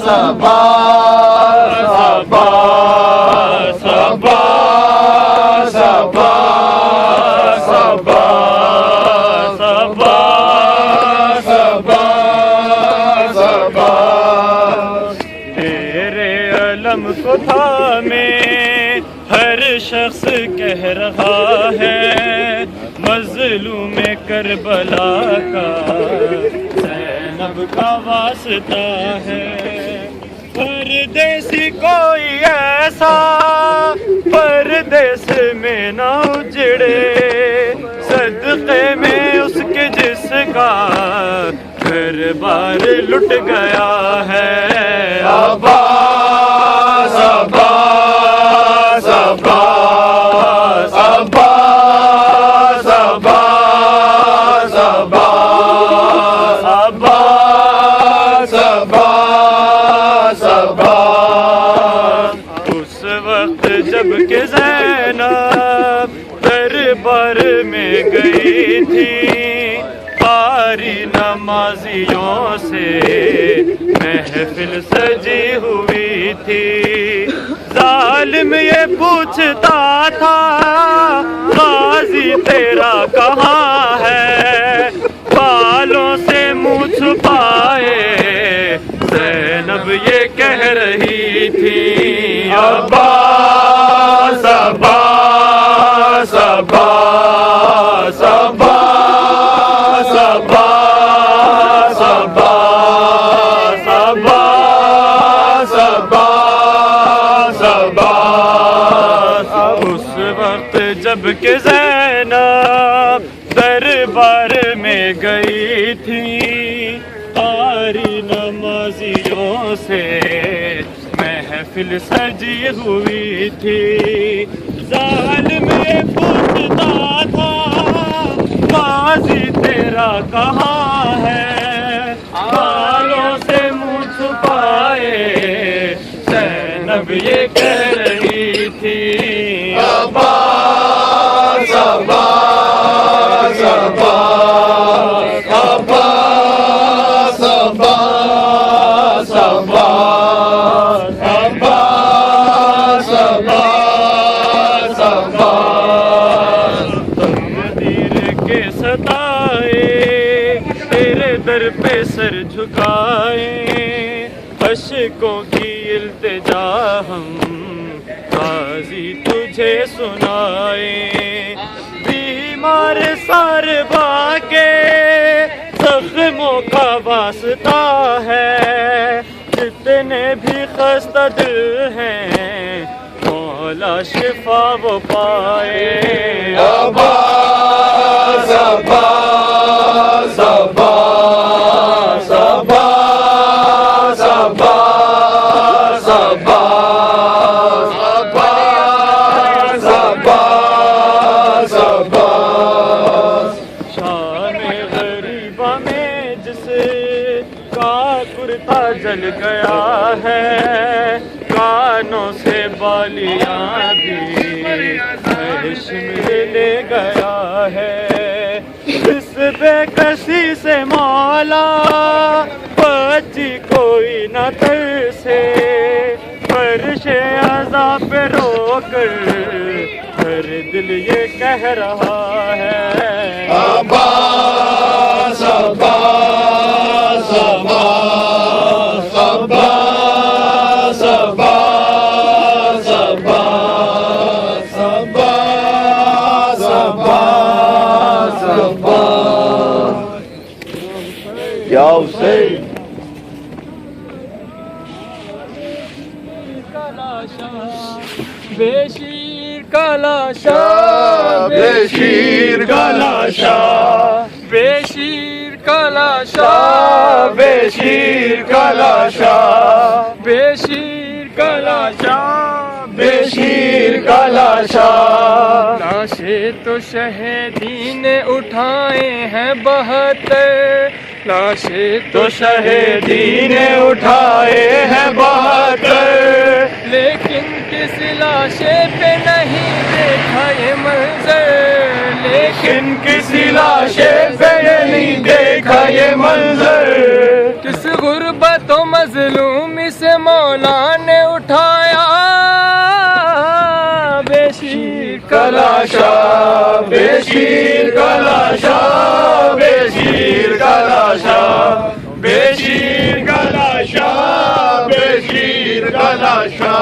صبا صبا صبا صبا صبا صبا صبا صبا تیرے علم کو تھامے ہر شخص کہہ رہا ہے مظلوم کربلا کا زینب کا واسطہ ہے پردیسی کوئی ایسا پردیس میں نہ اجڑے صدقے میں اس کے جس کا گھر بار لٹ گیا ہے عباس عباس عباس عباس عباس عباس عباس عباس عباس اس وقت جب کہ زینب دربار میں گئی تھی قاری نمازیوں سے محفل سجی ہوئی تھی ظالم یہ پوچھتا تھا غازی تیرا کہاں ہے بالوں سے منہ چھپائے زینب یہ کہہ رہی تھی عباس عباس عباس عباس عباس عباس عباس عباس عباس اس وقت جب کہ زینب دربار میں گئی تھی قاری نمازیوں سے محفل سجی ہوئی تھی ظالم یہ پوچھتا تھا غازی تیرا کہاں ہے بالوں سے منہ چھپائے زینب یہ کہہ رہی تھی عباس عباس عباس عباس عباس عباس عباس عباس عباس تقدیر کے ستائے تیرے در پہ سر جھکائے اشکوں کی التجا ہم غازی تجھے سنائے بیمار ساربا کے زخموں کا واسطہ ہے جتنے بھی خستہ دل ہیں مولا شفا وہ پائے عباس عباس عباس عباس عباس عباس عباس عباس شان غریبہ میں جس کا کرتا جل گیا ہے کانوں سے بالیاں بھی شمر لے گیا ہے اس بے کسی سے مولا بچی کوئی نہ ترسے فرش عذاب پہ رو کر ہر دل یہ کہہ رہا ہے عباس عباس عباس عباس عباس عباس عباس عباس عباس یا حسین بے شیر کا لاشا بے شیر کا لاشا بے شیر کا لاشا بے شیر کا لاشا بے شیر کا لاشا بے شیر کا لاشا لاشیں تو شہیدی نے اٹھائے ہیں 72 لاشیں تو شہیدی نے اٹھائے ہیں 72 لیکن کس لاشیں پہ نہیں دیکھا یہ منظر لیکن کسی لاشے پہ نہیں دیکھا یہ منظر کس غربت و مظلومی سے مولا نے اٹھایا بے شیر کا لاشا بے شیر کا لاشا بے شیر کا لاشا بے شیر کا لاشا بے شیر کا لاشا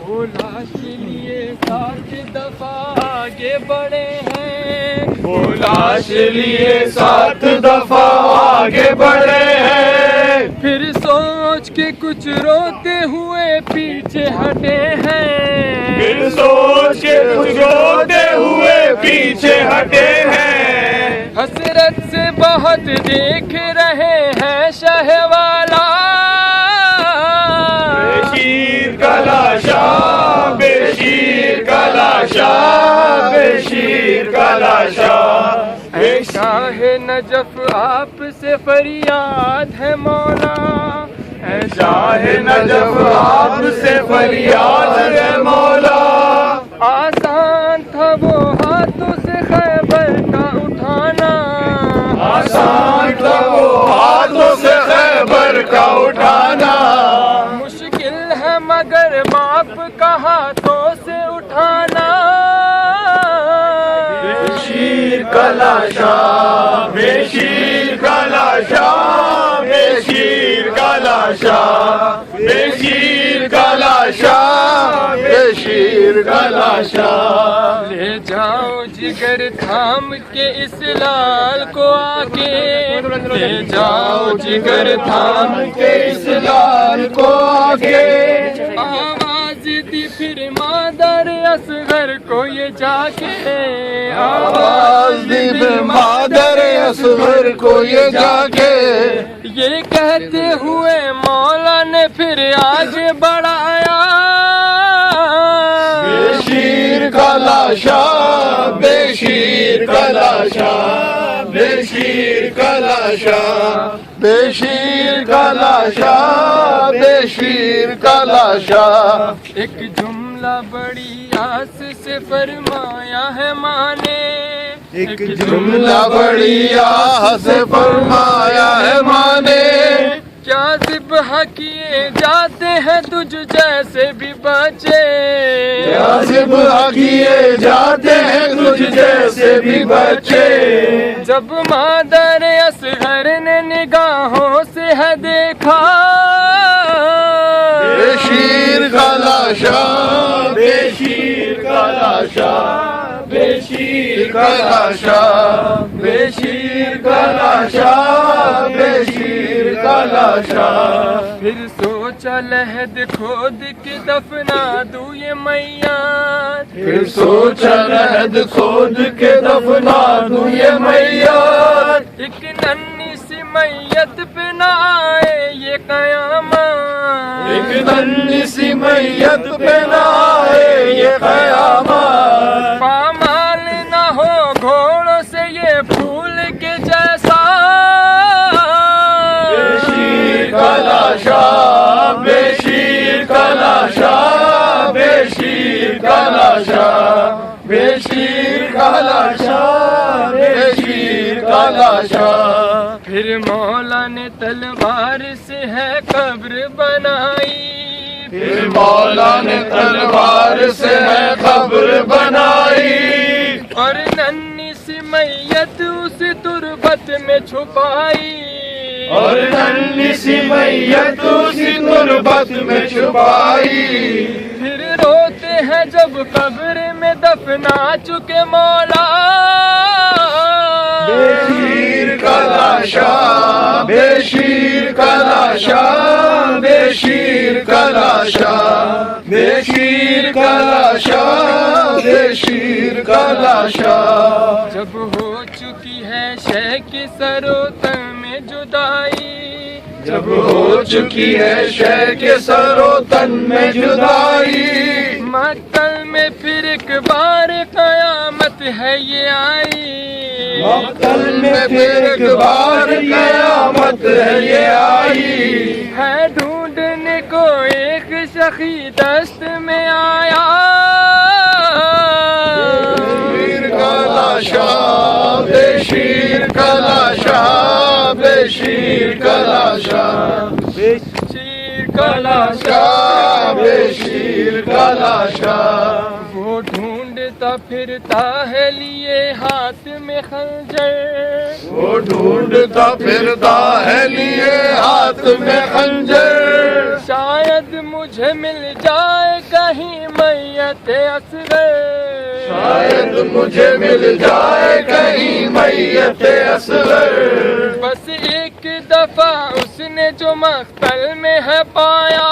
وہ لاش کے لیے 7 دفعہ آگے بڑھے ہیں وہ لاش لیے 7 دفعہ آگے بڑھے ہیں پھر سوچ کے کچھ روتے ہوئے پیچھے ہٹے ہیں پھر سوچ کے کچھ روتے ہوئے پیچھے ہٹے ہیں حسرت سے بہت دیکھ رہے ہیں شہ والا بے شیر کا لاشا بے شیر کا لاشا بے شیر کا لاشا اے شاہ نجف آپ سے فریاد ہے مولا اے شاہ نجف آپ سے فریاد ہے مولا آسان تھا وہ ہاتھوں سے خیبر کا اٹھانا آسان تھا وہ ہاتھوں سے خیبر کا اٹھانا مشکل ہے مگر باپ کا ہاتھوں سے اٹھانا بے شیر کا لاشا بے شیر کا لاشا بے شیر کا لاشا بے شیر کا لاشا بے شیر کا لاشا لے جاؤ جگر تھام کے اس لال کو آگے لے جاؤ جگر تھام کے اس لال کو آگے آواز دی پھر مادر اصغر کو یہ جا کے آواز دی پھر مادر اصغر کو یہ جا کے یہ کہتے ہوئے مولا نے پھر آگے بڑھایا بے شیر کا لاشا بے شیر کا لاشا بے شیر کا لاشا بے شیر کا لاشا بے شیر کا لاشا ایک جملہ بڑی آس سے فرمایا ہے ماں نے ایک جملہ بڑی آہ سے فرمایا ہے ماں نے کیا ذبح کیے جاتے ہیں تجھ جیسے بھی بچے کیا ذبح کیے جاتے ہیں تجھ جیسے بھی بچے جب مادر اصغر نے نگاہوں سے ہے دیکھا بے شیر کا لاشا بے شیر کا لاشا بے شیر کا لاشا بے شیر کا لاشا بے شیر کا لاشا پھر سوچا لحد کھود کے دفنا دوں یہ میات پھر سوچا لحد کھود کے دفنا دوں یہ میات ایک ننھی سی میت پہ نہ آئے یہ قیامت ایک ننھی سی میت پہ نہ آئے یہ قیامت پامال نہ ہو گھوڑوں سے یہ پھول کے جیسا بے شیر کا لاشا بے شیر کا لاشا بے شیر کا لاشا بے شیر کا لاشا بے شیر کا لاشا پھر مولا نے تلوار سے ہے قبر بنائی پھر مولا نے تلوار سے ہے قبر بنائی اور ننھی سی میت اس تربت میں چھپائی اور ننھی سی میت اسی تربت میں چھپائی پھر روتے ہیں جب قبر میں دفنا چکے مولا بے شیر کا لاشا بے شیر کا لاشا بے شیر کا لاشا بے شیر کا لاشا بے شیر کا لاشا جب ہو چکی ہے شے کے سر و تن میں جدائی جب ہو چکی ہے شے کے سر و تن میں جدائی مقتل میں پھر ایک بار قیامت ہے یہ آئی مقتل میں پھر ایک بار قیامت ہے یہ آئی ہے ڈھونڈنے کو ایک شخی دست میں آیا شیر کا لاشا بے شیر کا لاشا بے شیر کا لاشا شیر کا لاشا بے شیر کا لاشا وہ ڈھونڈتا پھرتا ہے لیے ہاتھ میں خنجر وہ ڈھونڈتا پھرتا ہے لیے ہاتھ میں خنجر شاید مجھے مل جائے کہیں میت اصغر شاید مجھے مل جائے کہیں میت اصغر بس ایک دفعہ اس نے جو مقتل میں ہے پایا